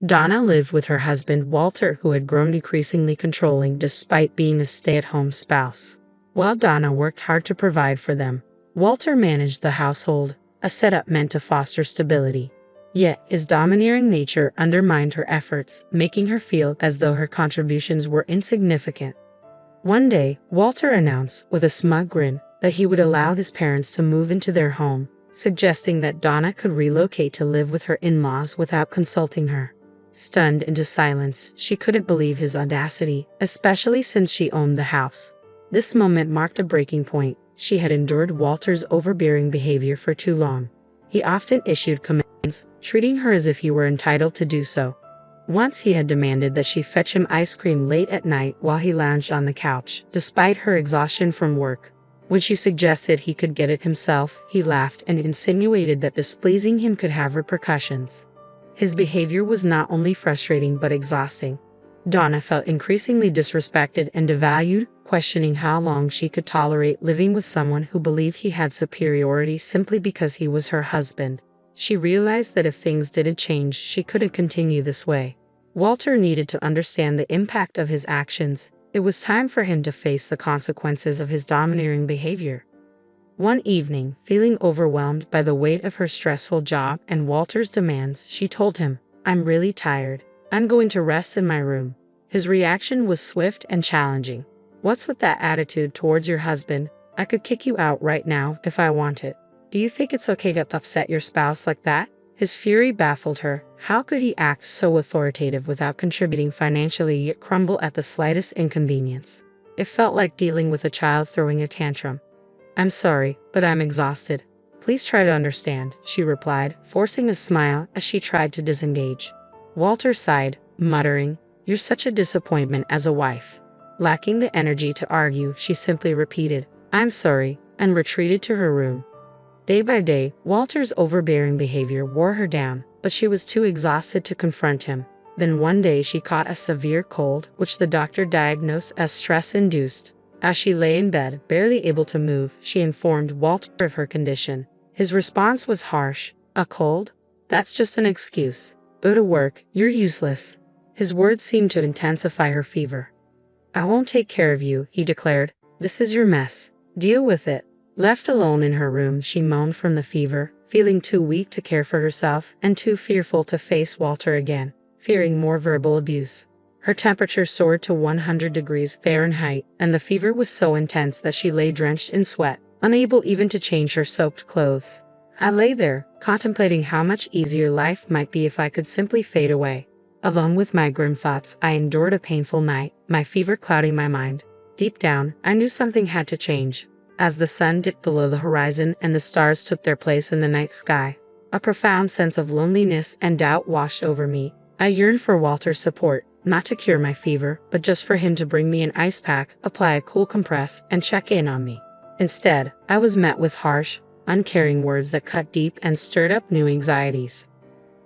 Donna lived with her husband Walter, who had grown increasingly controlling despite being a stay-at-home spouse. While Donna worked hard to provide for them, Walter managed the household, a setup meant to foster stability. Yet, his domineering nature undermined her efforts, making her feel as though her contributions were insignificant. One day, Walter announced, with a smug grin, that he would allow his parents to move into their home, suggesting that Donna could relocate to live with her in-laws without consulting her. Stunned into silence, she couldn't believe his audacity, especially since she owned the house. This moment marked a breaking point. She had endured Walter's overbearing behavior for too long. He often issued commands, treating her as if he were entitled to do so. Once he had demanded that she fetch him ice cream late at night while he lounged on the couch, despite her exhaustion from work. When she suggested he could get it himself, he laughed and insinuated that displeasing him could have repercussions. His behavior was not only frustrating but exhausting. Donna felt increasingly disrespected and devalued, questioning how long she could tolerate living with someone who believed he had superiority simply because he was her husband. She realized that if things didn't change, she couldn't continue this way. Walter needed to understand the impact of his actions. It was time for him to face the consequences of his domineering behavior. One evening, feeling overwhelmed by the weight of her stressful job and Walter's demands, she told him, "I'm really tired. I'm going to rest in my room." His reaction was swift and challenging. "What's with that attitude towards your husband? I could kick you out right now if I wanted. Do you think it's okay to upset your spouse like that?" His fury baffled her. How could he act so authoritative without contributing financially yet crumble at the slightest inconvenience? It felt like dealing with a child throwing a tantrum. "I'm sorry, but I'm exhausted. Please try to understand," she replied, forcing a smile as she tried to disengage. Walter sighed, muttering, "You're such a disappointment as a wife." Lacking the energy to argue, she simply repeated, "I'm sorry," and retreated to her room. Day by day, Walter's overbearing behavior wore her down, but she was too exhausted to confront him. Then one day she caught a severe cold, which the doctor diagnosed as stress-induced. As she lay in bed, barely able to move, she informed Walter of her condition. His response was harsh. "A cold? That's just an excuse. Go to work, you're useless." His words seemed to intensify her fever. "I won't take care of you," he declared. "This is your mess. Deal with it." Left alone in her room, she moaned from the fever, feeling too weak to care for herself and too fearful to face Walter again, fearing more verbal abuse. Her temperature soared to 100 degrees Fahrenheit, and the fever was so intense that she lay drenched in sweat, unable even to change her soaked clothes. I lay there, contemplating how much easier life might be if I could simply fade away. Alone with my grim thoughts, I endured a painful night, my fever clouding my mind. Deep down, I knew something had to change. As the sun dipped below the horizon and the stars took their place in the night sky, a profound sense of loneliness and doubt washed over me. I yearned for Walter's support, not to cure my fever, but just for him to bring me an ice pack, apply a cool compress, and check in on me. Instead, I was met with harsh, uncaring words that cut deep and stirred up new anxieties.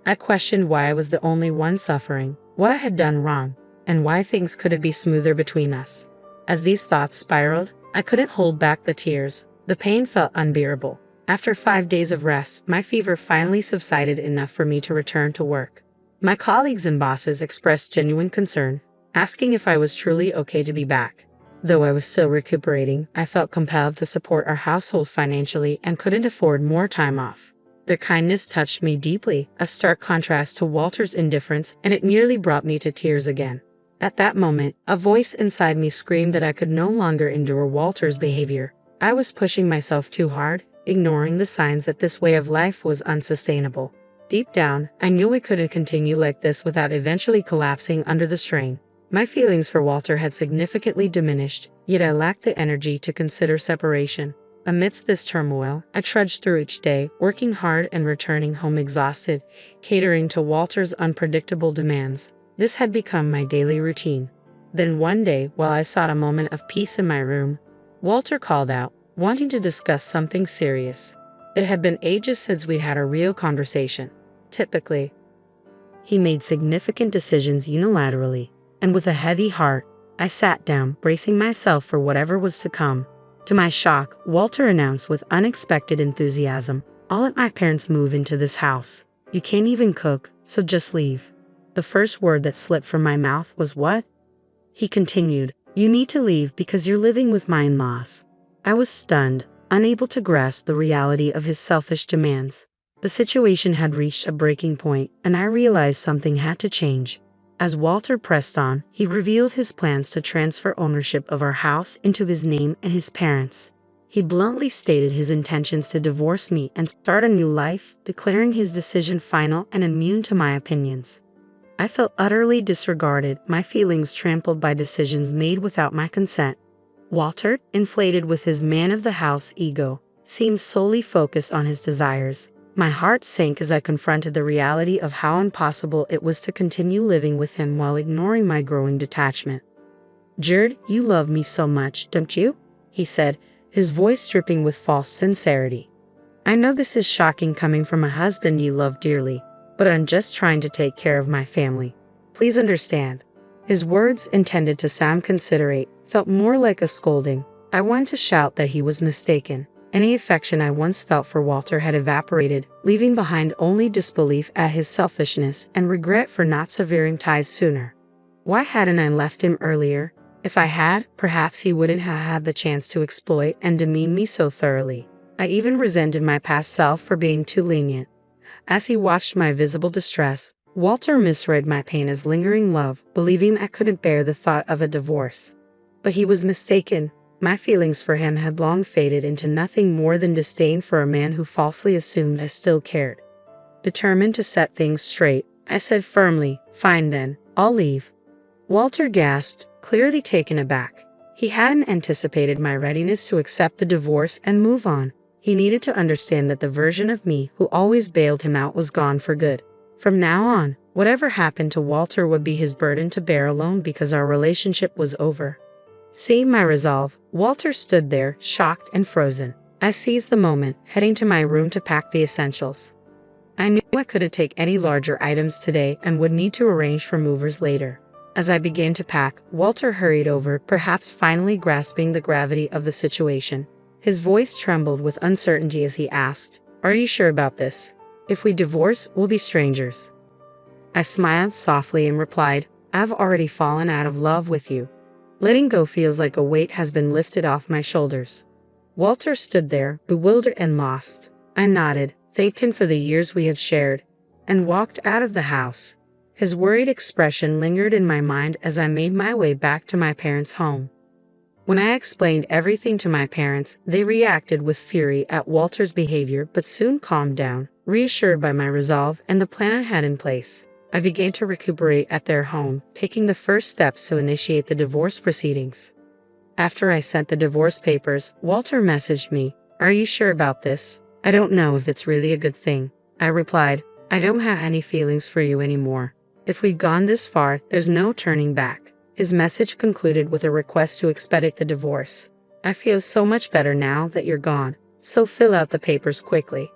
I questioned why I was the only one suffering, what I had done wrong, and why things couldn't be smoother between us. As these thoughts spiraled, I couldn't hold back the tears. The pain felt unbearable. After 5 days of rest, my fever finally subsided enough for me to return to work. My colleagues and bosses expressed genuine concern, asking if I was truly okay to be back. Though I was still recuperating, I felt compelled to support our household financially and couldn't afford more time off. Their kindness touched me deeply, a stark contrast to Walter's indifference, and it nearly brought me to tears again. At that moment, a voice inside me screamed that I could no longer endure Walter's behavior. I was pushing myself too hard, ignoring the signs that this way of life was unsustainable. Deep down, I knew I couldn't continue like this without eventually collapsing under the strain. My feelings for Walter had significantly diminished, yet I lacked the energy to consider separation. Amidst this turmoil, I trudged through each day, working hard and returning home exhausted, catering to Walter's unpredictable demands. This had become my daily routine. Then one day, while I sought a moment of peace in my room, Walter called out, wanting to discuss something serious. It had been ages since we had a real conversation. Typically, he made significant decisions unilaterally, and with a heavy heart, I sat down, bracing myself for whatever was to come. To my shock, Walter announced with unexpected enthusiasm, "I'll let my parents move into this house. You can't even cook, so just leave." The first word that slipped from my mouth was, "What?" He continued, "You need to leave because you're living with my in-laws." I was stunned, unable to grasp the reality of his selfish demands. The situation had reached a breaking point, and I realized something had to change. As Walter pressed on, he revealed his plans to transfer ownership of our house into his name and his parents'. He bluntly stated his intentions to divorce me and start a new life, declaring his decision final and immune to my opinions. I felt utterly disregarded, my feelings trampled by decisions made without my consent. Walter, inflated with his man-of-the-house ego, seemed solely focused on his desires. My heart sank as I confronted the reality of how impossible it was to continue living with him while ignoring my growing detachment. "Jerd, you love me so much, don't you?" he said, his voice dripping with false sincerity. "I know this is shocking coming from a husband you love dearly, but I'm just trying to take care of my family. Please understand." His words, intended to sound considerate, felt more like a scolding. I wanted to shout that he was mistaken. Any affection I once felt for Walter had evaporated, leaving behind only disbelief at his selfishness and regret for not severing ties sooner. Why hadn't I left him earlier? If I had, perhaps he wouldn't have had the chance to exploit and demean me so thoroughly. I even resented my past self for being too lenient. As he watched my visible distress, Walter misread my pain as lingering love, believing I couldn't bear the thought of a divorce. But he was mistaken. My feelings for him had long faded into nothing more than disdain for a man who falsely assumed I still cared. Determined to set things straight, I said firmly, "Fine then, I'll leave." Walter gasped, clearly taken aback. He hadn't anticipated my readiness to accept the divorce and move on. He needed to understand that the version of me who always bailed him out was gone for good. From now on, whatever happened to Walter would be his burden to bear alone because our relationship was over. Seeing my resolve, Walter stood there, shocked and frozen. I seized the moment, heading to my room to pack the essentials. I knew I couldn't take any larger items today and would need to arrange for movers later. As I began to pack, Walter hurried over, perhaps finally grasping the gravity of the situation. His voice trembled with uncertainty as he asked, "Are you sure about this? If we divorce, we'll be strangers." I smiled softly and replied, "I've already fallen out of love with you. Letting go feels like a weight has been lifted off my shoulders." Walter stood there, bewildered and lost. I nodded, thanked him for the years we had shared, and walked out of the house. His worried expression lingered in my mind as I made my way back to my parents' home. When I explained everything to my parents, they reacted with fury at Walter's behavior but soon calmed down, reassured by my resolve and the plan I had in place. I began to recuperate at their home, taking the first steps to initiate the divorce proceedings. After I sent the divorce papers, Walter messaged me, "Are you sure about this? I don't know if it's really a good thing." I replied, "I don't have any feelings for you anymore. If we've gone this far, there's no turning back." His message concluded with a request to expedite the divorce. "I feel so much better now that you're gone, so fill out the papers quickly."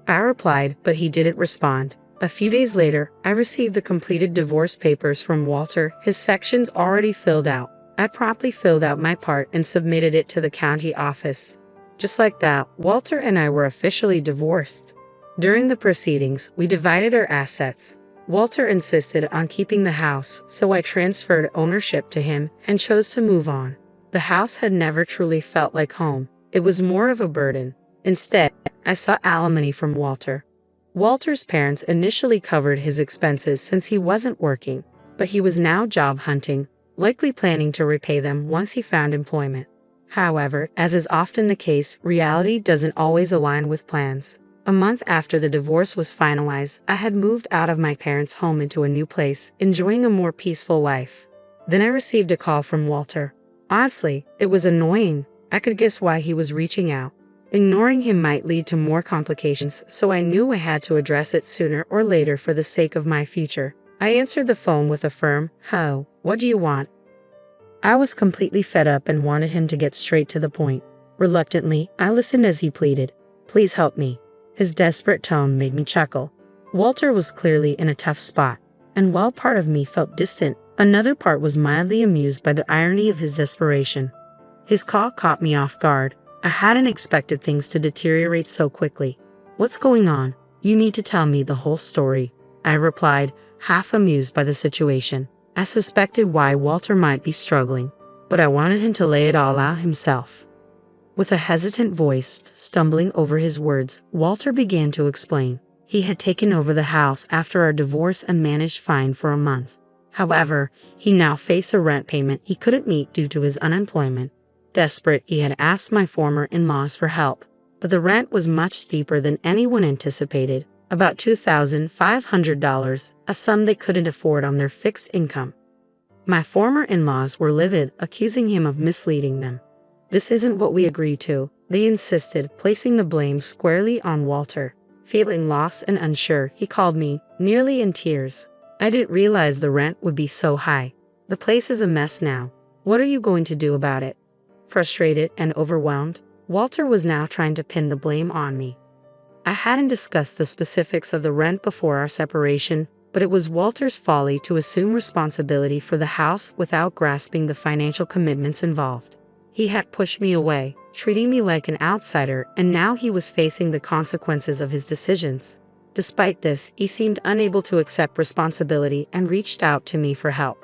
I replied, but he didn't respond. A few days later, I received the completed divorce papers from Walter, his sections already filled out. I promptly filled out my part and submitted it to the county office. Just like that, Walter and I were officially divorced. During the proceedings, we divided our assets. Walter insisted on keeping the house, so I transferred ownership to him and chose to move on. The house had never truly felt like home. It was more of a burden. Instead, I sought alimony from Walter. Walter's parents initially covered his expenses since he wasn't working, but he was now job hunting, likely planning to repay them once he found employment. However, as is often the case, reality doesn't always align with plans. A month after the divorce was finalized, I had moved out of my parents' home into a new place, enjoying a more peaceful life. Then I received a call from Walter. Honestly, it was annoying. I could guess why he was reaching out. Ignoring him might lead to more complications, so I knew I had to address it sooner or later for the sake of my future. I answered the phone with a firm, "Hello, what do you want?" I was completely fed up and wanted him to get straight to the point. Reluctantly, I listened as he pleaded, "Please help me." His desperate tone made me chuckle. Walter was clearly in a tough spot, and while part of me felt distant, another part was mildly amused by the irony of his desperation. His call caught me off guard. I hadn't expected things to deteriorate so quickly. "What's going on? You need to tell me the whole story," I replied, half amused by the situation. I suspected why Walter might be struggling, but I wanted him to lay it all out himself. With a hesitant voice, stumbling over his words, Walter began to explain. He had taken over the house after our divorce and managed fine for a month. However, he now faced a rent payment he couldn't meet due to his unemployment. Desperate, he had asked my former in-laws for help, but the rent was much steeper than anyone anticipated, about $2,500, a sum they couldn't afford on their fixed income. My former in-laws were livid, accusing him of misleading them. "This isn't what we agreed to," they insisted, placing the blame squarely on Walter. Feeling lost and unsure, he called me, nearly in tears. "I didn't realize the rent would be so high. The place is a mess now. What are you going to do about it?" Frustrated and overwhelmed, Walter was now trying to pin the blame on me. I hadn't discussed the specifics of the rent before our separation, but it was Walter's folly to assume responsibility for the house without grasping the financial commitments involved. He had pushed me away, treating me like an outsider, and now he was facing the consequences of his decisions. Despite this, he seemed unable to accept responsibility and reached out to me for help.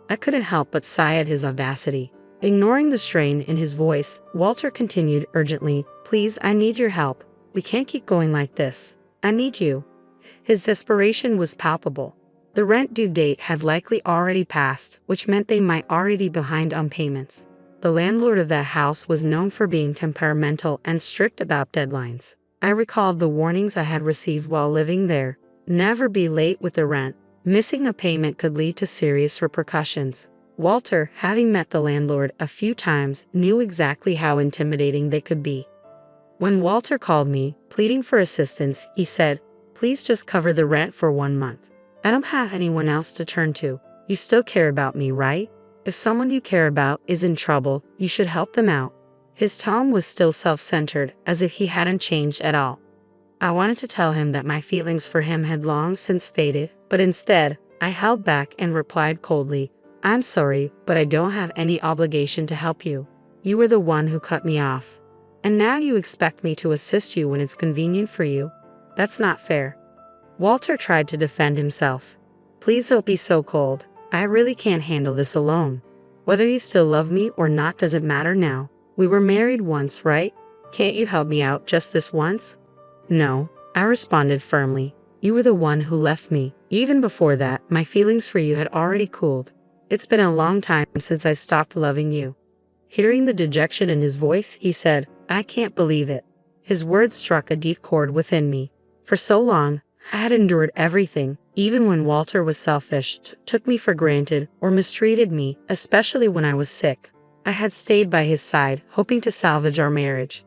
I couldn't help but sigh at his audacity. Ignoring the strain in his voice, Walter continued urgently, "Please, I need your help. We can't keep going like this. I need you." His desperation was palpable. The rent due date had likely already passed, which meant they might already be behind on payments. The landlord of that house was known for being temperamental and strict about deadlines. I recalled the warnings I had received while living there. Never be late with the rent. Missing a payment could lead to serious repercussions. Walter, having met the landlord a few times, knew exactly how intimidating they could be. When Walter called me, pleading for assistance, he said, "Please just cover the rent for 1 month. I don't have anyone else to turn to. You still care about me, right? If someone you care about is in trouble, you should help them out." His tone was still self-centered, as if he hadn't changed at all. I wanted to tell him that my feelings for him had long since faded, but instead, I held back and replied coldly, "I'm sorry, but I don't have any obligation to help you. You were the one who cut me off. And now you expect me to assist you when it's convenient for you? That's not fair." Walter tried to defend himself. "Please don't be so cold. I really can't handle this alone. Whether you still love me or not doesn't matter now. We were married once, right? Can't you help me out just this once?" "No," I responded firmly. "You were the one who left me. Even before that, my feelings for you had already cooled. It's been a long time since I stopped loving you." Hearing the dejection in his voice, he said, "I can't believe it." His words struck a deep chord within me. For so long, I had endured everything, even when Walter was selfish, took me for granted, or mistreated me, especially when I was sick. I had stayed by his side, hoping to salvage our marriage.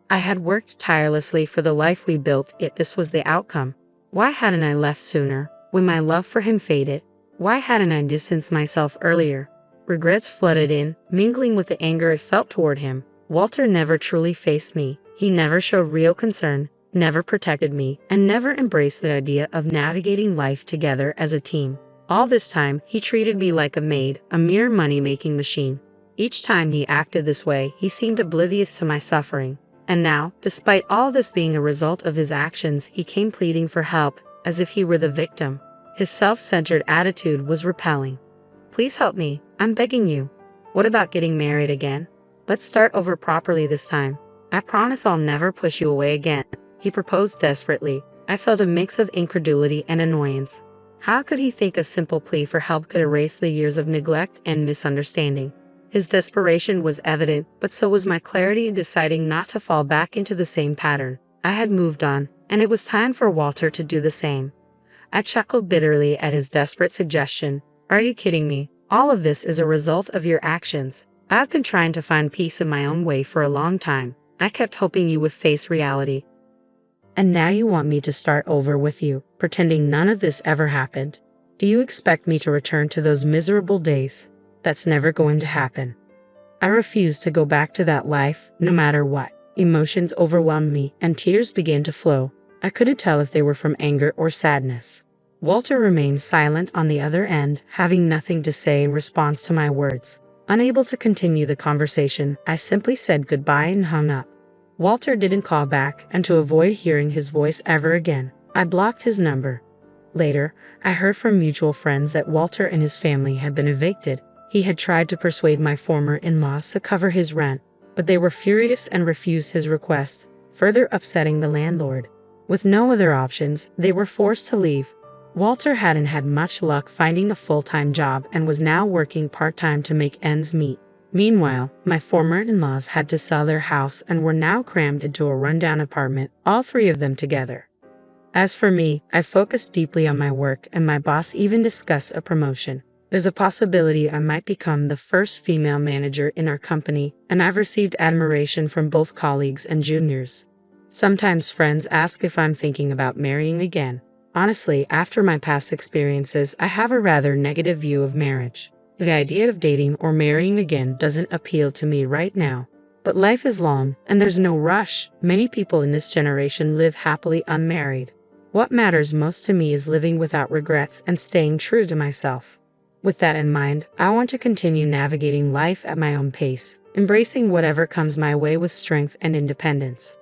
I had worked tirelessly for the life we built, yet this was the outcome. Why hadn't I left sooner, when my love for him faded? Why hadn't I distanced myself earlier? Regrets flooded in, mingling with the anger I felt toward him. Walter never truly faced me. He never showed real concern, never protected me, and never embraced the idea of navigating life together as a team. All this time, he treated me like a maid, a mere money-making machine. Each time he acted this way, he seemed oblivious to my suffering. And now, despite all this being a result of his actions, he came pleading for help, as if he were the victim. His self-centered attitude was repelling. "Please help me. I'm begging you. What about getting married again? Let's start over properly this time. I promise I'll never push you away again," he proposed desperately. I felt a mix of incredulity and annoyance. How could he think a simple plea for help could erase the years of neglect and misunderstanding? His desperation was evident, but so was my clarity in deciding not to fall back into the same pattern. I had moved on, and it was time for Walter to do the same. I chuckled bitterly at his desperate suggestion. "Are you kidding me? All of this is a result of your actions. I've been trying to find peace in my own way for a long time. I kept hoping you would face reality. And now you want me to start over with you, pretending none of this ever happened? Do you expect me to return to those miserable days? That's never going to happen." I refused to go back to that life, no matter what. Emotions overwhelmed me, and tears began to flow. I couldn't tell if they were from anger or sadness. Walter remained silent on the other end, having nothing to say in response to my words. Unable to continue the conversation, I simply said goodbye and hung up. Walter didn't call back, and to avoid hearing his voice ever again, I blocked his number. Later, I heard from mutual friends that Walter and his family had been evicted. He had tried to persuade my former in-laws to cover his rent, but they were furious and refused his request, further upsetting the landlord. With no other options, they were forced to leave. Walter hadn't had much luck finding a full-time job and was now working part-time to make ends meet. Meanwhile, my former in-laws had to sell their house and were now crammed into a rundown apartment, all three of them together. As for me, I focused deeply on my work, and my boss even discussed a promotion. There's a possibility I might become the first female manager in our company, and I've received admiration from both colleagues and juniors. Sometimes friends ask if I'm thinking about marrying again. Honestly, after my past experiences, I have a rather negative view of marriage. The idea of dating or marrying again doesn't appeal to me right now. But life is long, and there's no rush. Many people in this generation live happily unmarried. What matters most to me is living without regrets and staying true to myself. With that in mind, I want to continue navigating life at my own pace, embracing whatever comes my way with strength and independence.